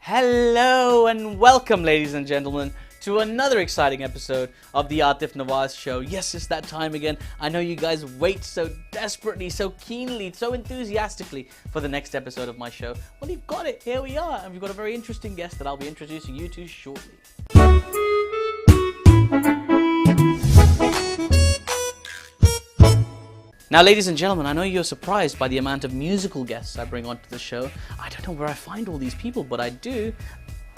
Hello and welcome, ladies and gentlemen, to another exciting episode of the Aatif Nawaz show. Yes, it's that time again. I know you guys wait so desperately, so keenly, so enthusiastically for the next episode of my show. Well, you've got it. Here we are. And we've got a very interesting guest that I'll be introducing you to shortly. Now, ladies and gentlemen, I know you're surprised by the amount of musical guests I bring onto the show. I don't know where I find all these people, but I do.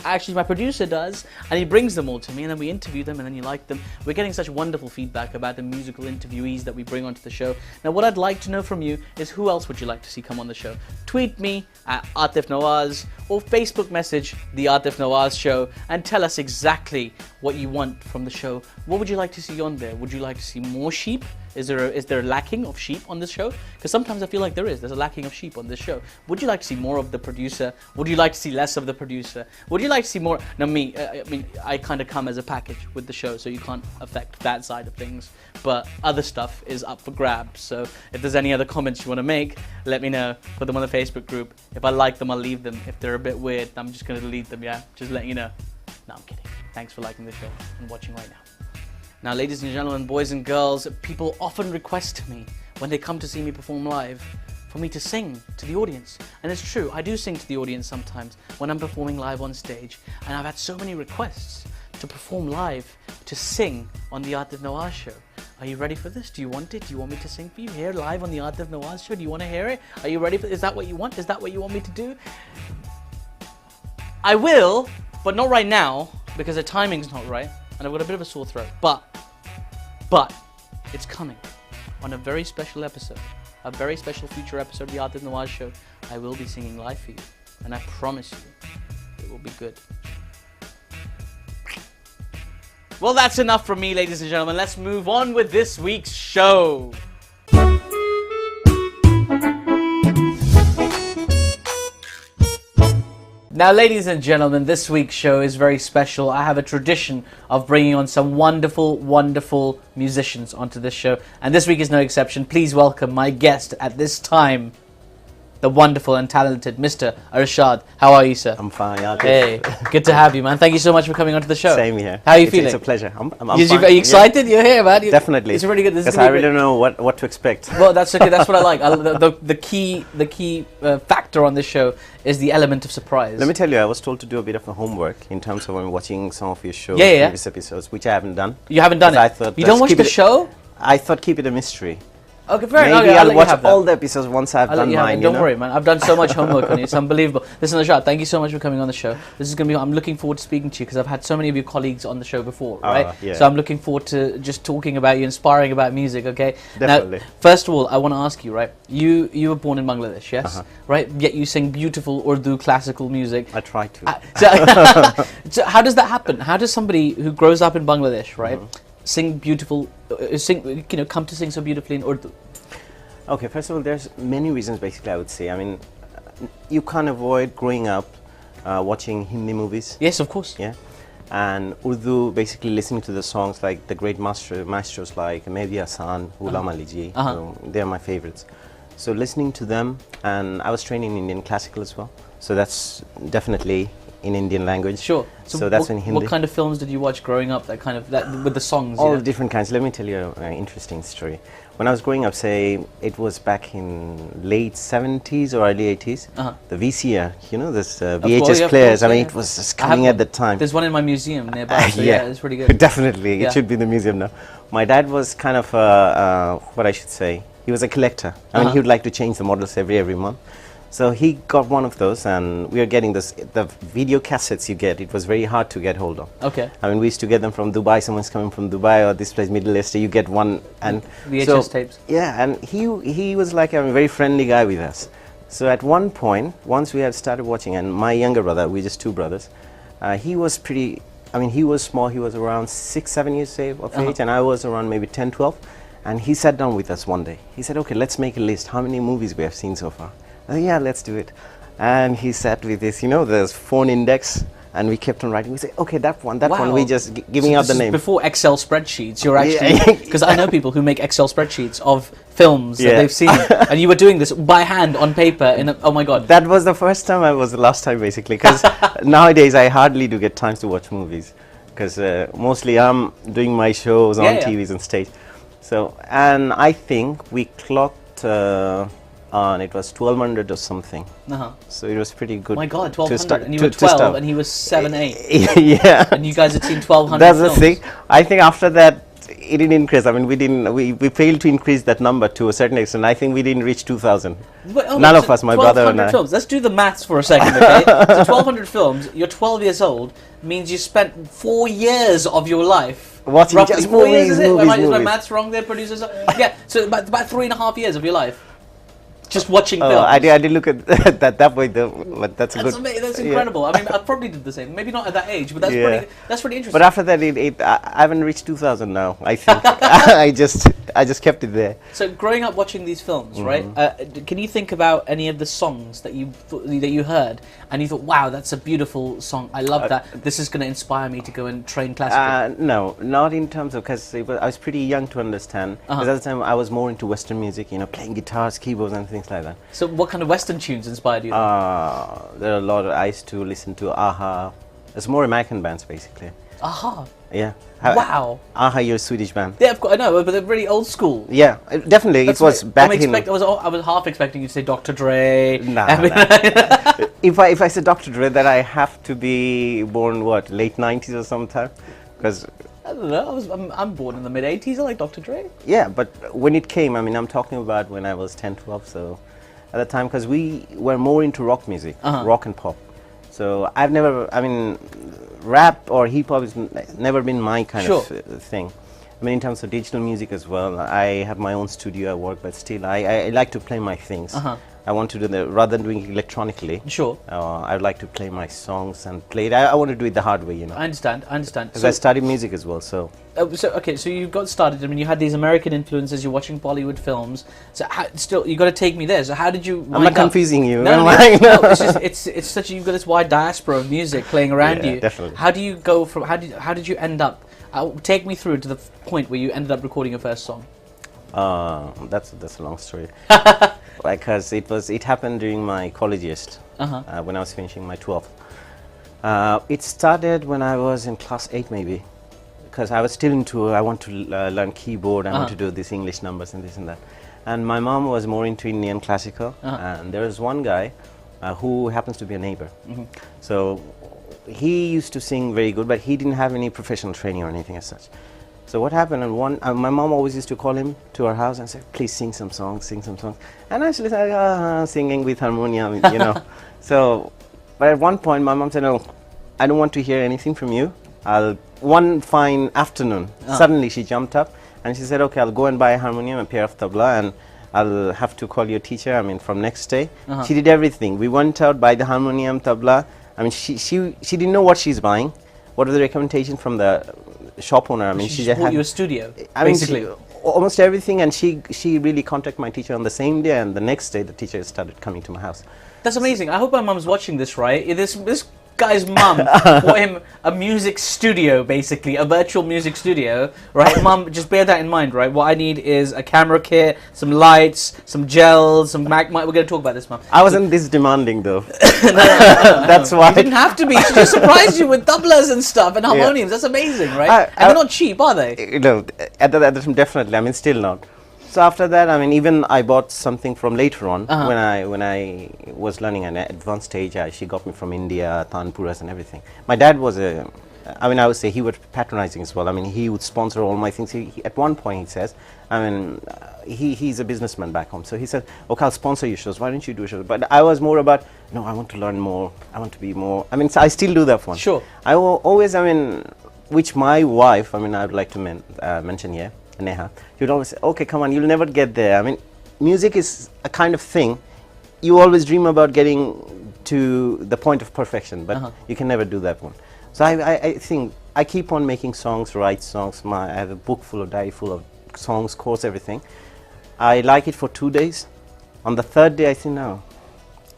Actually, my producer does, and he brings them all to me, and then we interview them, and then you like them. We're getting such wonderful feedback about the musical interviewees that we bring onto the show. Now, what I'd like to know from you is who else would you like to see come on the show? Tweet me at Aatif Nawaz, or Facebook message the Aatif Nawaz show, and tell us exactly what you want from the show. What would you like to see on there? Would you like to see more sheep? Is there a lacking of sheep on this show? Because sometimes I feel like there's a lacking of sheep on this show. Would you like to see more of the producer? Would you like to see less of the producer? Would you like to see more? Now I kind of come as a package with the show, so you can't affect that side of things. But other stuff is up for grabs. So if there's any other comments you want to make, let me know. Put them on the Facebook group. If I like them, I'll leave them. If they're a bit weird, I'm just going to delete them, yeah? Just letting you know. No, I'm kidding. Thanks for liking the show and watching right now. Now, ladies and gentlemen, boys and girls, people often request me when they come to see me perform live for me to sing to the audience. And it's true, I do sing to the audience sometimes when I'm performing live on stage. And I've had so many requests to perform live, to sing on the Aatif Nawaz show. Are you ready for this? Do you want it? Do you want me to sing for you here live on the Aatif Nawaz show? Do you want to hear it? Are you ready for it? Is that what you want? Is that what you want me to do? I will, but not right now, because the timing's not right. And I've got a bit of a sore throat, but it's coming on a very special episode, a very special future episode of the Aatif Nawaz show. I will be singing live for you, and I promise you, it will be good. Well, that's enough from me, ladies and gentlemen. Let's move on with this week's show. Now, ladies and gentlemen, this week's show is very special. I have a tradition of bringing on some wonderful, wonderful musicians onto this show. And this week is no exception. Please welcome my guest at this time, the wonderful and talented Mr. Ershad. How are you, sir? I'm fine, Aatif. Hey, good to have you, man. Thank you so much for coming onto the show. Same here. How are you feeling? It's a pleasure. I'm Are you excited? Yeah. You're here, man. Definitely. It's really good. Because I really don't know what to expect. Well, that's okay. That's what I like. The key factor on this show is the element of surprise. Let me tell you, I was told to do a bit of a homework in terms of watching some of your shows, yeah. previous episodes, which I haven't done. You haven't done it? I thought, you don't watch the show? I thought keep it a mystery. Okay, fair maybe enough. I'll watch all the episodes once I've done mine. Don't worry, man. I've done so much homework on you. It's unbelievable. Listen, Ershad, thank you so much for coming on the show. This is going to be. I'm looking forward to speaking to you because I've had so many of your colleagues on the show before, right? Yeah. So I'm looking forward to just talking about you, inspiring about music. Okay. Definitely. Now, first of all, I want to ask you, right? You were born in Bangladesh, yes? Right. Yet you sing beautiful Urdu classical music. I try to. So how does that happen? How does somebody who grows up in Bangladesh, right, sing beautiful, come to sing so beautifully in Urdu? Okay, first of all, there's many reasons, basically, I would say. I mean, you can't avoid growing up watching Hindi movies. Yes, of course. Yeah. And Urdu, basically listening to the songs like the great maestros like Mehdi Hasan, Ghulam Ali Ji. They're my favorites. So listening to them, and I was trained in Indian classical as well. So that's definitely in Indian language. Sure. So that's in Hindi. What kind of films did you watch growing up that with the songs? All different kinds. Let me tell you an interesting story. When I was growing up, say, it was back in late 70s or early 80s, the VCR, this VHS players, I mean, it was just coming at the time. There's one in my museum nearby, so yeah, it's pretty good. Definitely, it should be in the museum now. My dad was kind of, what I should say, he was a collector. I mean, he would like to change the models every month. So he got one of those, and we are getting the video cassettes you get. It was very hard to get hold of. Okay. I mean, we used to get them from Dubai. Someone's coming from Dubai or this place, Middle East. You get one, and VHS tapes. Yeah, and he was like a very friendly guy with us. So at one point, once we had started watching, and my younger brother, we're just two brothers, he was pretty. I mean, he was small. He was around 6-7 years of age, and I was around maybe 10-12. And he sat down with us one day. He said, "Okay, let's make a list. How many movies we have seen so far?" Yeah, let's do it. And he sat with this, the phone index, and we kept on writing. We say, okay, that one, we just giving out the name. Before Excel spreadsheets, you're actually, because I know people who make Excel spreadsheets of films that Yeah. they've seen, and you were doing this by hand on paper. Oh my god! That was the first time. I was the last time, basically, because nowadays I hardly do get time to watch movies, because mostly I'm doing my shows on TVs and stage. So, and I think we clocked on, it was 1200 or something. So it was pretty good. My god, 1200, and you were 12, and he was 7, 8. Yeah. And you guys had seen 1200. That's films. the thing. I think after that, it didn't increase. I mean, we failed to increase that number to a certain extent. I think we didn't reach 2000. None of us, my brother and I. Films. Let's do the maths for a second, okay? So 1200 films, you're 12 years old, means you spent 4 years of your life watching just movies, is my maths wrong there, producers? Yeah, so about 3.5 years of your life. Just watching films. I did look at that way though, but that's good. That's incredible. I mean, I probably did the same. Maybe not at that age, but that's pretty interesting. But after that, I haven't reached 2000 now. I think I just kept it there. So growing up watching these films, right? Can you think about any of the songs that you heard and you thought, wow, that's a beautiful song. I love that. This is going to inspire me to go and train classical. No, not in terms of, because I was pretty young to understand. Because at the time I was more into Western music, playing guitars, keyboards, and things like that. So what kind of Western tunes inspired you? There are a lot. I used to listen to Aha. It's more American bands, basically. Aha. Yeah. Wow. Aha, you're a Swedish band. Yeah, of course, I know, but they're really old school. Yeah, definitely. It was back in. I was half expecting you to say Dr. Dre. Nah. If I say Dr. Dre, then I have to be born late 90s or sometime, because. I don't know. I'm born in the mid 80s. I like Dr. Dre. Yeah, but when it came, I mean, I'm talking about when I was 10, 12. So at the time, because we were more into rock music, rock and pop. So I've never, I mean, rap or hip hop has never been my kind of thing. I mean, in terms of digital music as well, I have my own studio at work, but still, I like to play my things. I want to do rather than doing it electronically. Sure. I'd like to play my songs and play it. I want to do it the hard way, I understand. Because I studied music as well, so. So you got started. I mean, you had these American influences. You're watching Bollywood films. So still, you got to take me there. So how did you? I'm not confusing you. No, it's such. You've got this wide diaspora of music playing around you. Definitely. How do you go from? How did you end up? Take me through to the point where you ended up recording your first song. That's a long story. Because it happened during my college years, when I was finishing my 12th. It started when I was in class 8 maybe, because I was still into, I want to learn keyboard, I want to do these English numbers and this and that. And my mom was more into Indian classical, and there was one guy who happens to be a neighbor. So he used to sing very good, but he didn't have any professional training or anything as such. So what happened, and my mom always used to call him to our house and say, please sing some songs, sing some songs. And I actually said, singing with harmonium, So, but at one point my mom said, no, I don't want to hear anything from you. One fine afternoon, suddenly she jumped up and she said, okay, I'll go and buy a harmonium, a pair of tabla, and I'll have to call your teacher, I mean, from next day. She did everything. We went out, buy the harmonium, tabla. I mean, she didn't know what she's buying. What was the recommendation from the shop owner? I mean, she just bought you a studio, basically. Almost everything, and she really contacted my teacher on the same day, and the next day the teacher started coming to my house. That's amazing. I hope my mum's watching this, right? This guy's mum bought him a music studio, basically, a virtual music studio, right? Mum, just bear that in mind, right? What I need is a camera kit, some lights, some gels, some Mac. We're going to talk about this, Mum. I wasn't this demanding, though. No, that's why. You didn't have to be. She just surprised you with tablas and stuff and harmoniums. That's amazing, right? And they're not cheap, are they? No, at the time, definitely. I mean, still not. So after that, I mean, even I bought something from later on when I was learning at an advanced stage. She got me from India, Tanpuras and everything. My dad was I mean, I would say he was patronizing as well. I mean, he would sponsor all my things. At one point, he says, I mean, he's a businessman back home. So he said, okay, I'll sponsor your shows. Why don't you do shows? But I was more about, no, I want to learn more. I want to be more. I mean, so I still do that one. Sure. I always, I mean, which my wife, I mean, I would like to mention here, Neha, you'd always say, okay, come on, you'll never get there. I mean, music is a kind of thing. You always dream about getting to the point of perfection, but you can never do that one. So I think I keep on making songs, write songs. I have a book full of diary full of songs, course, everything. I like it for 2 days. On the third day, I think, no,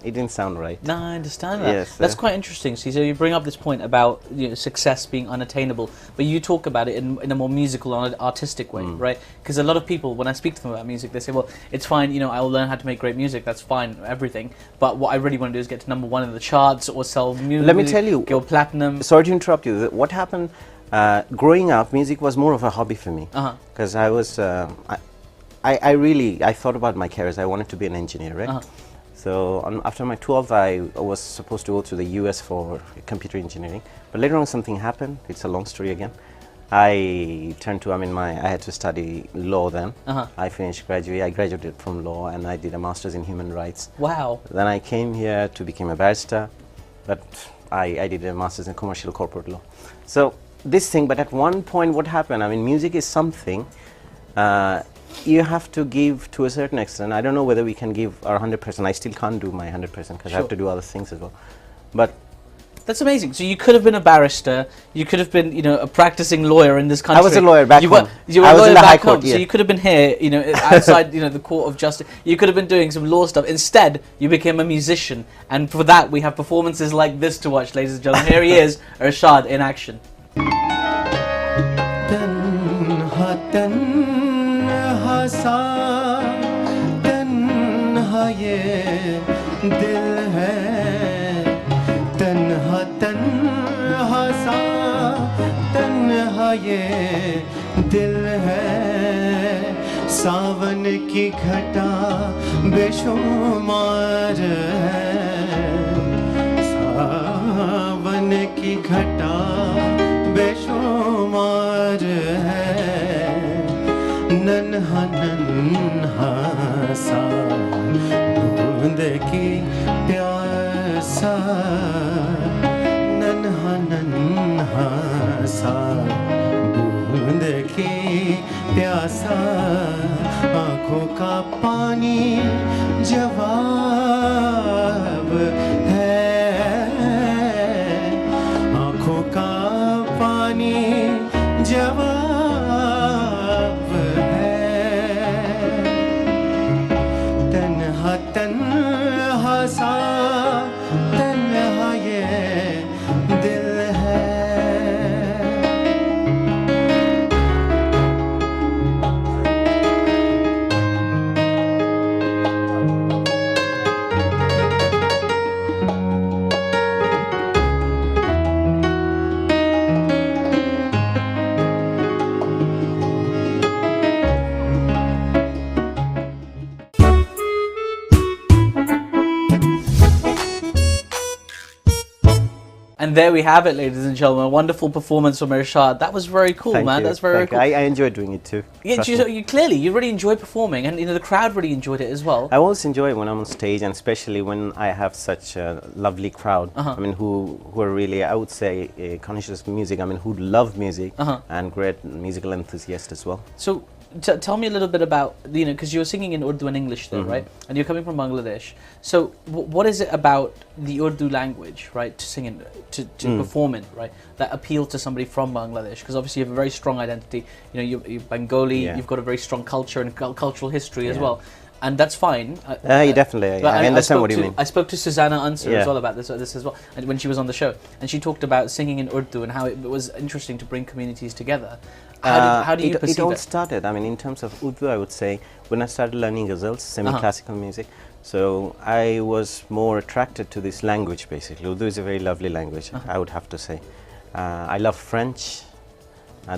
it didn't sound right. No, I understand that. Yes, That's quite interesting. See, so you bring up this point about success being unattainable, but you talk about it in a more musical and artistic way, right? Because a lot of people, when I speak to them about music, they say, well, it's fine, I'll learn how to make great music, that's fine, everything, but what I really want to do is get to #1 in the charts or sell music. Let me tell you, go platinum. Sorry to interrupt you. What happened, growing up, music was more of a hobby for me. Because I was, I thought about my careers. I wanted to be an engineer, right? So after my 12th, I was supposed to go to the US for computer engineering. But later on, something happened. It's a long story again. I turned to, I had to study law then. I graduated from law, and I did a master's in human rights. Wow. Then I came here to become a barrister, but I did a master's in commercial corporate law. So this thing, but at one point what happened, music is something you have to give to a certain extent. I don't know whether we can give our 100%. I still can't do my 100% because I have to do other things as well. But that's amazing. So you could have been a barrister. You could have been, a practicing lawyer in this country. I was a lawyer back home. You were I a was lawyer in the High back home. Court, yeah. So you could have been here, outside, the Court of Justice. You could have been doing some law stuff. Instead, you became a musician, and for that, we have performances like this to watch, ladies and gentlemen. Here he is, Ershad in action. ये दिल है सावन की घटा बेशुमार है सावन की घटा बेशुमार है नन्हा नन्हा सा बूंद की प्यासा नन्हा नन्हा सा बूंद की प्यासा आँखों का पानी जवाब है आँखों का पानी जवाब है तन्हा तन्हा सा तन्हा ये दिल है And there we have it, ladies and gentlemen. A wonderful performance from Ershad. That was very cool, Thank man. you. That's very cool. I enjoy doing it too. Yeah, you clearly you really enjoy performing, and the crowd really enjoyed it as well. I always enjoy it when I'm on stage, and especially when I have such a lovely crowd. Who are really, I would say, conscious of music. Who love music and great musical enthusiasts as well. So tell me a little bit about, because you were singing in Urdu and English there, right? And you're coming from Bangladesh. So what is it about the Urdu language, right, to sing in, to perform in, right, that appealed to somebody from Bangladesh? Because obviously you have a very strong identity. You're Bengali, you've got a very strong culture and cultural history as well. And that's fine. Definitely. I understand what you mean. I spoke to Susanna Ansar as well about this as well, and when she was on the show, and she talked about singing in Urdu and how it was interesting to bring communities together. How do you perceive it? It all started, in terms of Urdu, I would say, when I started learning ghazals, semi-classical music. So I was more attracted to this language, basically. Urdu is a very lovely language, I would have to say. I love French.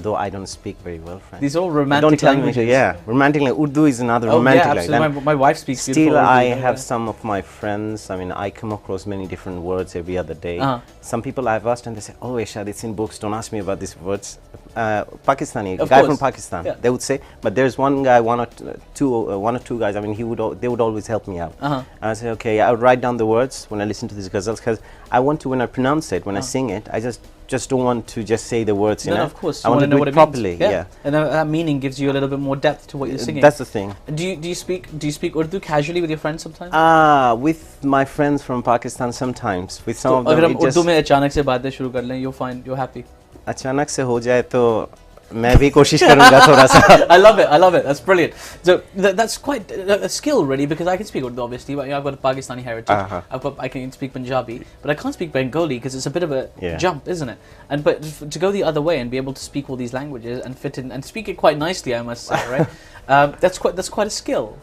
Though I don't speak very well French. These are all romantic languages. Romantic language. Urdu is another romantic language. Absolutely. My wife speaks beautiful Still, Urdu. I have some of my friends, I come across many different words every other day. Some people I've asked and they say, oh, Ershad, it's in books, don't ask me about these words. Pakistani, guy from Pakistan, they would say, but there's one guy, one or two guys, they would always help me out. I say, okay, I would write down the words when I listen to these ghazals, because I want to, when I pronounce it, when I sing it, I just don't want to just say the words, No, of course. I want to know what it properly, means. And that meaning gives you a little bit more depth to what you're singing. That's the thing. Do you speak Urdu casually with your friends sometimes? With my friends from Pakistan sometimes. With some of them, अगर हम उर्दू में अचानक से बातें शुरू कर लें, you'll find you're happy. अचानक से हो जाए तो मैं भी कोशिश करूँगा थोड़ा सा. I love it. I love it. That's brilliant. So that's quite a skill, really, because I can speak Urdu, obviously. But, I've got a Pakistani heritage. I can speak Punjabi, but I can't speak Bengali because it's a bit of a jump, isn't it? And but to go the other way and be able to speak all these languages and fit in and speak it quite nicely, I must say, right? That's quite a skill.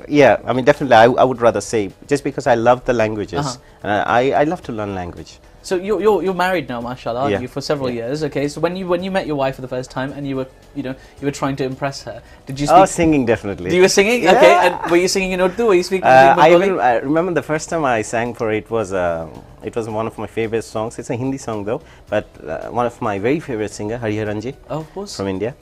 Yeah, I mean, definitely, I would rather say just because I love the languages, and I love to learn language. So you're married now, mashallah, aren't you, for several years? Okay, so when you met your wife for the first time and you were trying to impress her, did you speak? Oh, singing definitely. You were singing, okay. And were you singing in Urdu? Were you speaking Bengali? I remember the first time I sang for it was one of my favorite songs. It's a Hindi song though, but one of my very favorite singer, Hariharanji, of course, from India.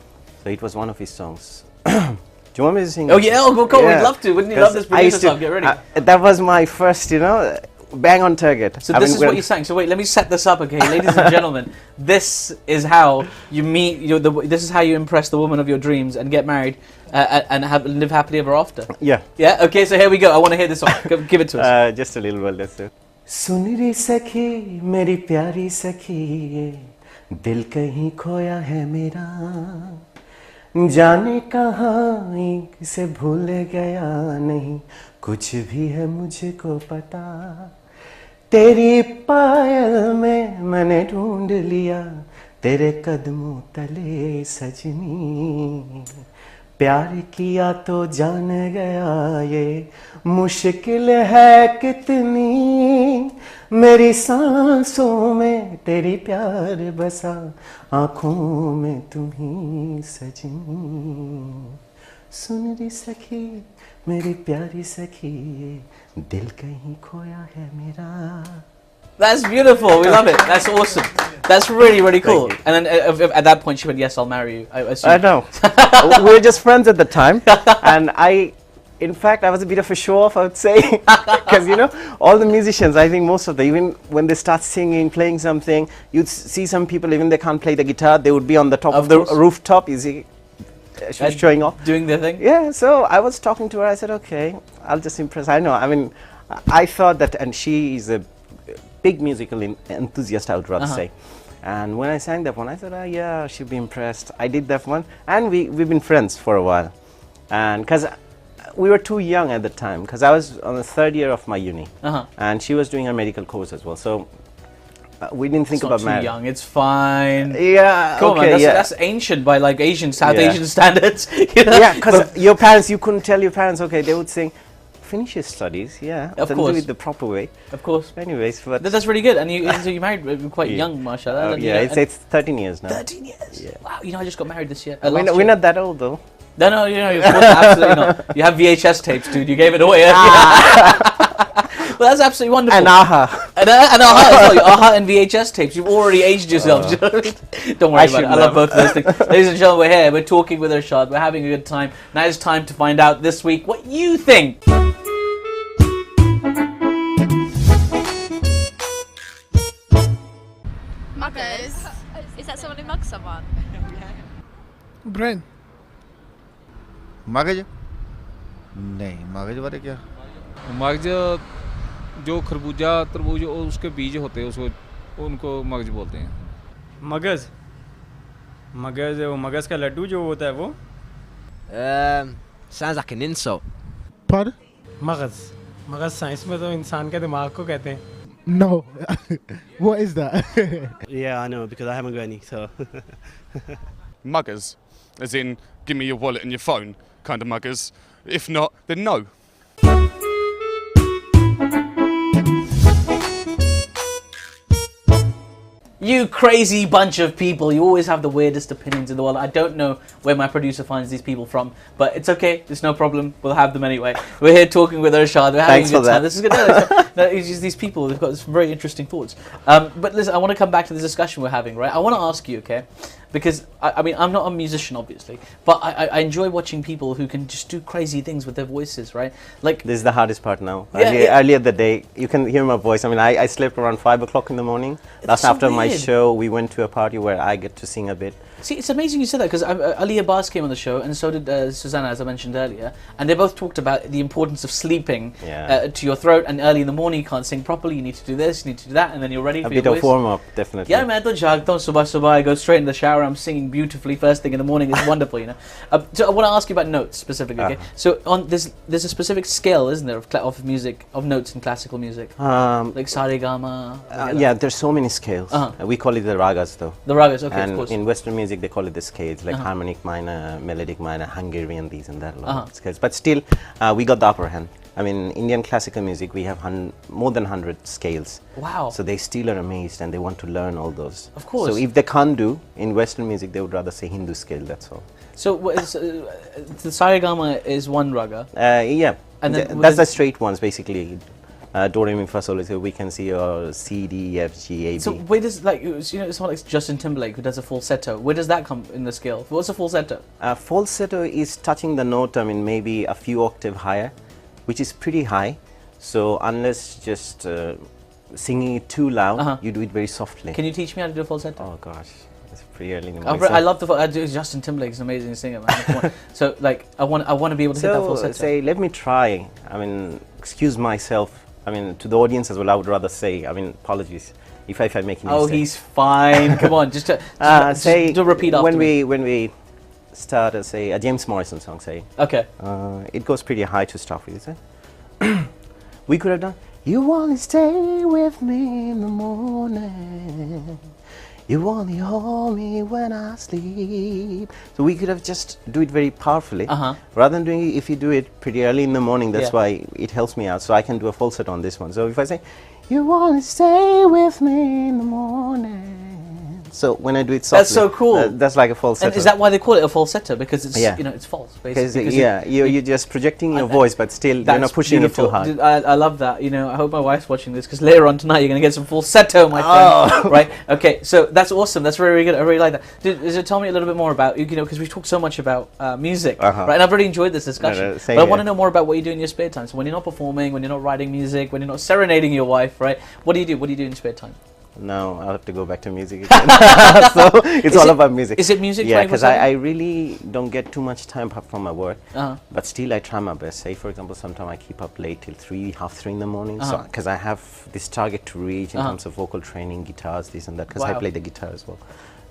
So it was one of his songs. Do you want me to sing? Oh yeah, go. We'd love to. Wouldn't you love this producer song? Get ready. That was my first, bang on target. So this is what you sang. So wait, let me set this up, okay, ladies and gentlemen. This is how you meet. This is how you impress the woman of your dreams and get married and live happily ever after. Yeah. Yeah. Okay. So here we go. I want to hear this song. Give it to us. Just a little while. Let's do. सुन री सखी मेरी प्यारी सखी ये दिल कहीं खोया है मेरा जाने कहाँ किसे भूल गया नहीं कुछ भी है मुझको पता तेरी पायल में मैंने ढूंढ लिया तेरे कदमों तले सजनी प्यार किया तो जान गया ये मुश्किल है कितनी मेरी सांसों में तेरी प्यार बसा आँखों में तुम्ही सजनी सुन री सखी मेरी प्यारी सखी दिल कहीं खोया है मेरा. That's beautiful. We love it. That's awesome. That's really, really cool. And then at that point, she went, "Yes, I'll marry you." I know. We were just friends at the time, and in fact, I was a bit of a show-off, I would say, because all the musicians, I think most of them, even when they start singing, playing something, you'd see some people, even they can't play the guitar, they would be on the top of the rooftop, showing off, doing their thing. Yeah. So I was talking to her. I said, "Okay, I'll just impress." I know. I mean, I thought that, and she is a big musical enthusiast, I would rather say. And when I sang that one, I said, yeah, she'd be impressed. I did that one, and we've been friends for a while. And because we were too young at the time, because I was on the third year of my uni, and she was doing her medical course as well. So we didn't think about marriage. Too young, it's fine. Yeah, come on, man, that's ancient by like South Asian standards. Yeah, because your parents, you couldn't tell your parents, okay, they would say, finish your studies, of course, do it the proper way. Of course. Anyways, but that's really good. And so you married quite young, mashallah. It's 13 years now. 13 years. Yeah. Wow. I just got married this year. We're not that old though. No, of course, absolutely not. You have VHS tapes, dude. You gave it away. Well, that's absolutely wonderful. And AHA. And AHA as well. AHA and VHS tapes. You've already aged yourself. Don't worry about it. I love both of those things. Ladies and gentlemen, we're here. We're talking with Ershad. We're having a good time. Now it's time to find out this week what you think. Muggers? Is that someone who mugs someone? Brain. मगज नहीं मगज बारे क्या मगज जो खरबूजा तरबूज उसके बीज होते हैं उसको उनको मगज बोलते हैं मगज मगज वो मगज का लड्डू जो होता है वो sounds like an insult. Pardon? मगज मगज साइंस में तो इंसान के दिमाग को कहते हैं. No. What is that? Yeah, I know because I haven't got any. So muggers, as in give me your wallet and your phone kind of muggers. If not, then no. You crazy bunch of people. You always have the weirdest opinions in the world. I don't know where my producer finds these people from, but it's okay. It's no problem. We'll have them anyway. We're here talking with Ershad. We're having a good time. This is good. It's just these people. They've got some very interesting thoughts. But listen, I want to come back to the discussion we're having, right? I want to ask you, okay? Because, I mean, I'm not a musician, obviously, but I enjoy watching people who can just do crazy things with their voices, right? Like this is the hardest part now. Yeah, earlier the day, you can hear my voice. I mean, I slept around 5 o'clock in the morning. That's after my show. We went to a party where I get to sing a bit. See, it's amazing you said that because Ali Abbas came on the show, and so did Susanna, as I mentioned earlier, and they both talked about the importance of sleeping to your throat. And early in the morning, you can't sing properly. You need to do this, you need to do that, and then you're ready for your voice. A bit of warm up, definitely. Yeah, man. Subah, I go straight in the shower. I'm singing beautifully first thing in the morning. It's wonderful, you know. So I want to ask you about notes specifically. Okay. So there's a specific scale, isn't there, of music, of notes in classical music, like Sa-re-ga-ma. Yeah, there's so many scales. We call it the ragas, though. The ragas, okay, and of course. In Western music, they call it the scales, like harmonic minor, melodic minor, Hungarian, these and that, a lot of scales. But still, we got the upper hand. I mean, Indian classical music, we have more than 100 scales. Wow. So they still are amazed and they want to learn all those. Of course. So if they can't do, in Western music, they would rather say Hindu scale, that's all. So the Sa-re-ga-ma is one raga? Yeah. And then that's the straight ones, basically. Do, re, mi, fa, sol, so we can see your C, D, F, G, A, B. So where does, like, you know, someone like Justin Timberlake who does a falsetto, where does that come in the scale? What's a falsetto? Falsetto is touching the note, I mean, maybe a few octave higher, which is pretty high. So unless just singing it too loud, you do it very softly. Can you teach me how to do a falsetto? Oh gosh, it's pretty early in the morning. I love Justin Timberlake's an amazing singer, man. So like, I want to be able to hit that falsetto. Say, let me try. I mean, excuse myself. I mean, to the audience as well, I would rather say, I mean, apologies if I make a mistake. Oh, he's fine. Come on, just say, do repeat after me. When we start, say, a James Morrison song, say. Okay. It goes pretty high to start with, is it? We could have done, you only stay with me in the morning. You only hold me when I sleep. So we could have just do it very powerfully. Rather than doing it, if you do it pretty early in the morning, that's why it helps me out. So I can do a falsetto on this one. So if I say, you only stay with me in the morning. So when I do it softly, that's so cool. That's like a falsetto. And is that why they call it a falsetto? Because it's you know, it's false, basically. Because you're just projecting your voice, but still you're not pushing it too hard. I love that. You know, I hope my wife's watching this because later on tonight you're going to get some falsetto, my friend. Right? Okay. So that's awesome. That's very, very good. I really like that. Tell me a little bit more about, you know, because we've talked so much about music, right? And I've really enjoyed this discussion. But I want to know more about what you do in your spare time. So when you're not performing, when you're not writing music, when you're not serenading your wife, right? What do you do? What do you do in your spare time? Now I'll have to go back to music again. So it's all about music. Is it music? Yeah, because I really don't get too much time apart from my work. But still I try my best. Say for example, sometimes I keep up late till 3, half 3 in the morning. So because I have this target to reach in terms of vocal training, guitars, this and that. Because I play the guitar as well.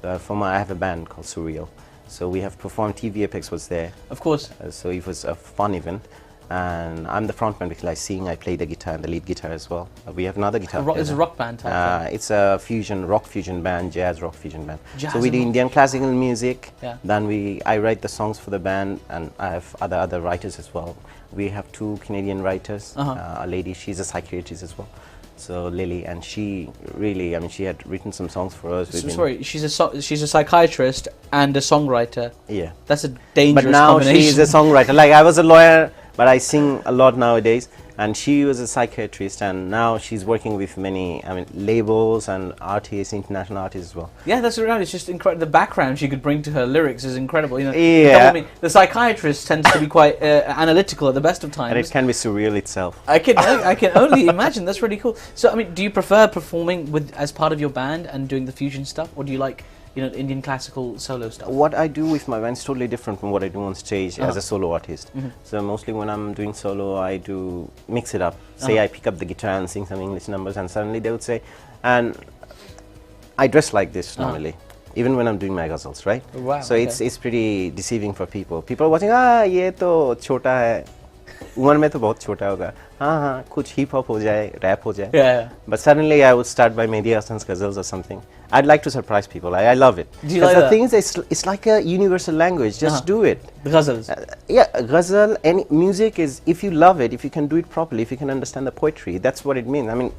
I have a band called Surreal. So we have performed. TVapex was there. Of course. So it was a fun event. And I'm the frontman because I sing, I play the guitar and the lead guitar as well. We have another guitar player. It's a rock band type it's a rock fusion band, jazz rock fusion band. So we do Indian classical music, then I write the songs for the band, and I have other writers as well. We have 2 Canadian writers, a lady, she's a psychiatrist as well. So Lily, and she really, I mean, she had written some songs for us. Sorry, she's a psychiatrist and a songwriter. Yeah. That's a dangerous But now combination. she's a songwriter. Like I was a lawyer, but I sing a lot nowadays. And she was a psychiatrist, and now she's working with many, I mean, labels and artists, international artists as well. Yeah, that's right. It's just incredible. The background she could bring to her lyrics is incredible. You know, yeah. The psychiatrist tends to be quite analytical at the best of times. And it can be surreal itself. I can only imagine. That's really cool. So, I mean, do you prefer performing as part of your band and doing the fusion stuff, or do you like, you know, Indian classical solo stuff? What I do with my band is totally different from what I do on stage as a solo artist. So mostly when I'm doing solo, I do mix it up. Say I pick up the guitar and sing some English numbers, and suddenly they would say, and I dress like this normally, even when I'm doing my ghazals, right? Wow, so it's pretty deceiving for people. People are watching, ye to chota hai. Umar mein to bahut chota hoga. हाँ कुछ hip hop हो जाए, rap हो जाए. Yeah. But suddenly I would start by Mehdi Hasan's ghazals or something. I'd like to surprise people. I love it. Do you like the that? thing is, it's like a universal language. Just do it. The ghazals. Yeah, ghazal. Any music is, if you love it, if you can do it properly, if you can understand the poetry, that's what it means. I mean,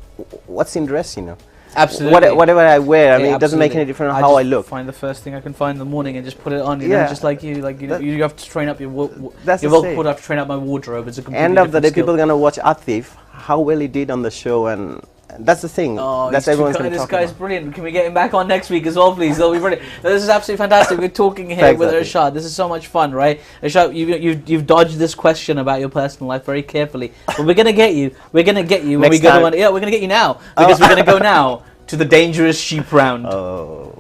what's in dress, you know? Absolutely. Whatever I wear, I mean, it doesn't make any difference how I look. Find the first thing I can find in the morning and just put it on. You know, just like you know, you have to train up your vocal. That's your vocal have to train up my wardrobe. It's a completely End of the day, skill. people are gonna watch Aatif, how well he did on the show, and that's the thing. Oh, that's everyone's gonna this talk guy's about. brilliant. Can we get him back on next week as well, please? That'll be brilliant. This is absolutely fantastic. We're talking here with Ershad. This is so much fun, right? Ershad, you've dodged this question about your personal life very carefully, but we're gonna get you. We're gonna get you when we go on. Yeah, we're gonna get you now because we're gonna go now to the dangerous sheep round. Oh.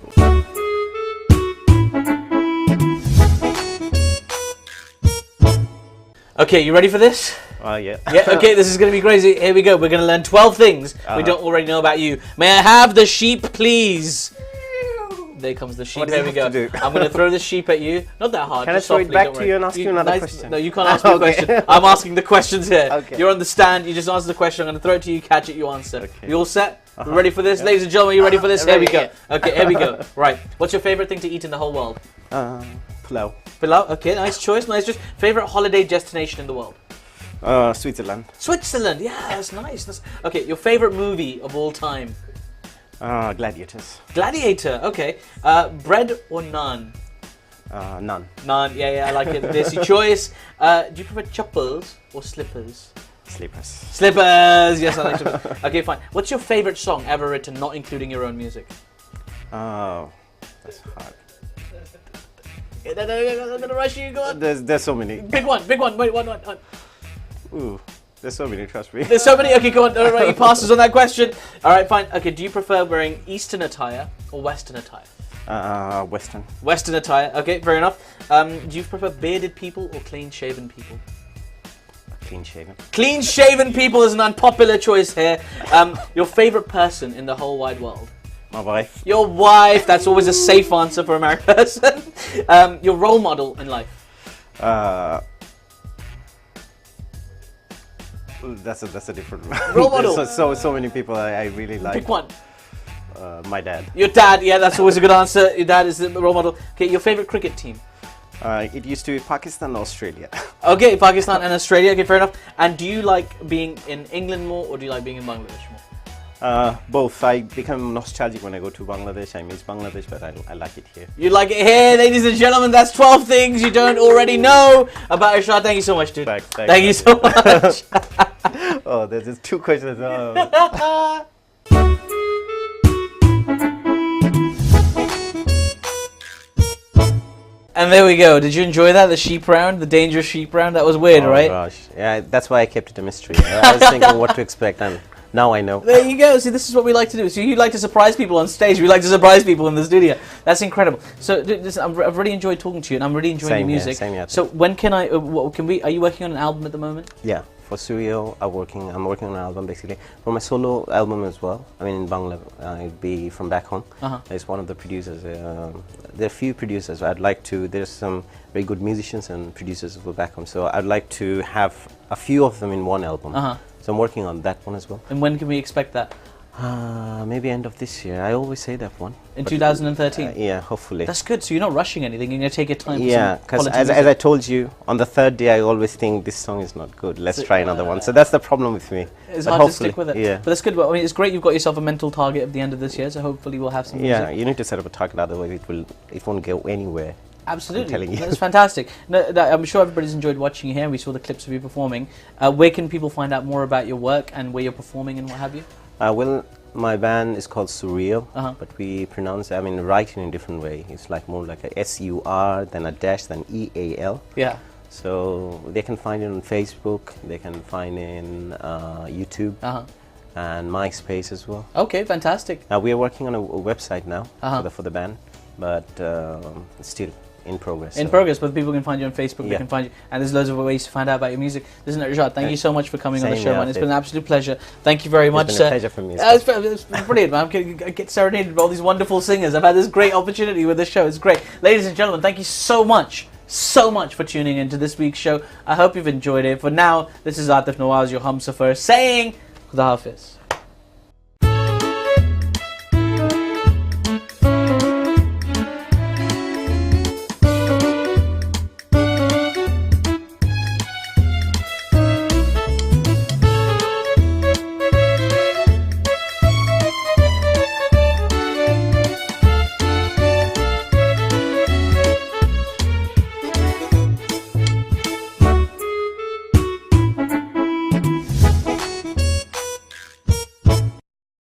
Okay, you ready for this? Yeah. Yeah, okay, this is going to be crazy. Here we go. We're going to learn 12 things we don't already know about you. May I have the sheep, please? There comes the sheep. What do There I we have go. to do? I'm going to throw the sheep at you. Not that hard. Can I just throw it softly, back don't to worry. you and ask you another question? No, you can't ask me a Okay. question. I'm asking the questions here. Okay. You're on the stand. You just answer the question. I'm going to throw it to you, catch it, you answer. Okay. You all set? We ready for this? Ladies and gentlemen, you ready for this? Here we go. Okay, here we go. Right. What's your favorite thing to eat in the whole world? Pilau. Pilau. Okay, nice choice. Nice choice. Favorite holiday destination in the world? Switzerland. Switzerland. Yeah, that's nice. Okay, your favorite movie of all time? Gladiators. Gladiator. Okay. Bread or naan? None. Naan. Yeah, I like it. Desi choice. Do you prefer chappals or slippers? Slippers. Slippers. Yes, I like slippers. Okay, fine. What's your favorite song ever written, not including your own music? Oh, that's hard. I'm gonna rush you. Go on. There's so many. Big one. Wait, one. Ooh, there's so many. Trust me. There's so many. Okay, go on. All right, he passes on that question. All right, fine. Okay, do you prefer wearing Eastern attire or Western attire? Western. Western attire. Okay, fair enough. Do you prefer bearded people or clean-shaven people? Clean shaven. Clean-shaven people is an unpopular choice here. Your favorite person in the whole wide world? My wife. Your wife. That's always a safe answer for a married person. Your role model in life? That's a different Role model. so many people I really like. Pick one. My dad. Your dad. Yeah, that's always a good answer. Your dad is the role model. Okay, your favorite cricket team? It used to be Pakistan, Australia. Okay, Pakistan and Australia. Okay, fair enough. And do you like being in England more, or do you like being in Bangladesh more? Both. I become nostalgic when I go to Bangladesh. I miss Bangladesh, but I like it here. You like it here, ladies and gentlemen. That's 12 things you don't already know about Ershad. Thank you so much, dude. Thank you so much. Oh, there's just two questions. And there we go. Did you enjoy that? The sheep round, the dangerous sheep round? That was weird, Oh right? gosh. Yeah, that's why I kept it a mystery. I was thinking what to expect, and now I know. There you go. See, this is what we like to do. So you like to surprise people on stage. We like to surprise people in the studio. That's incredible. So I've really enjoyed talking to you, and I'm really enjoying your music. Same here. So when can I? Are you working on an album at the moment? Yeah. For Surreal, I'm working on an album basically. For my solo album as well, I mean in Bangla, it'd be from back home. It's one of the producers. There are a few producers. There's some very good musicians and producers who are back home. So I'd like to have a few of them in one album. So I'm working on that one as well. And when can we expect that? Maybe end of this year. I always say that one. In 2013? Yeah, hopefully. That's good. So you're not rushing anything. You're going to take your time. Yeah, because as I told you, on the third day I always think this song is not good. Let's try another one. So that's the problem with me. It's but hard to stick with it. Yeah. But that's good. I mean, it's great you've got yourself a mental target at the end of this year. So hopefully we'll have some music. Yeah, you need to set up a target. Otherwise it won't go anywhere. Absolutely. I'm telling you. That's fantastic. No, I'm sure everybody's enjoyed watching you here. We saw the clips of you performing. Where can people find out more about your work and where you're performing and what have you? Well, my band is called Surreal, but we write in a different way. It's like more like a S-U-R, then a dash, then E-A-L. Yeah. So they can find it on Facebook, they can find it in YouTube, and MySpace as well. Okay, fantastic. We are working on a website now for the band, but still in progress. In progress, but people can find you on Facebook, they can find you, and there's loads of ways to find out about your music. Listen, Ershad, thank you so much for coming on the show, man. It's been an absolute pleasure. Thank you very much, It's sir. been a pleasure for me. It's been brilliant, man. I get serenaded by all these wonderful singers. I've had this great opportunity with this show. It's great. Ladies and gentlemen, thank you so much for tuning into this week's show. I hope you've enjoyed it. For now, this is Aatif Nawaz, your Humsafar, saying Khuda Hafiz.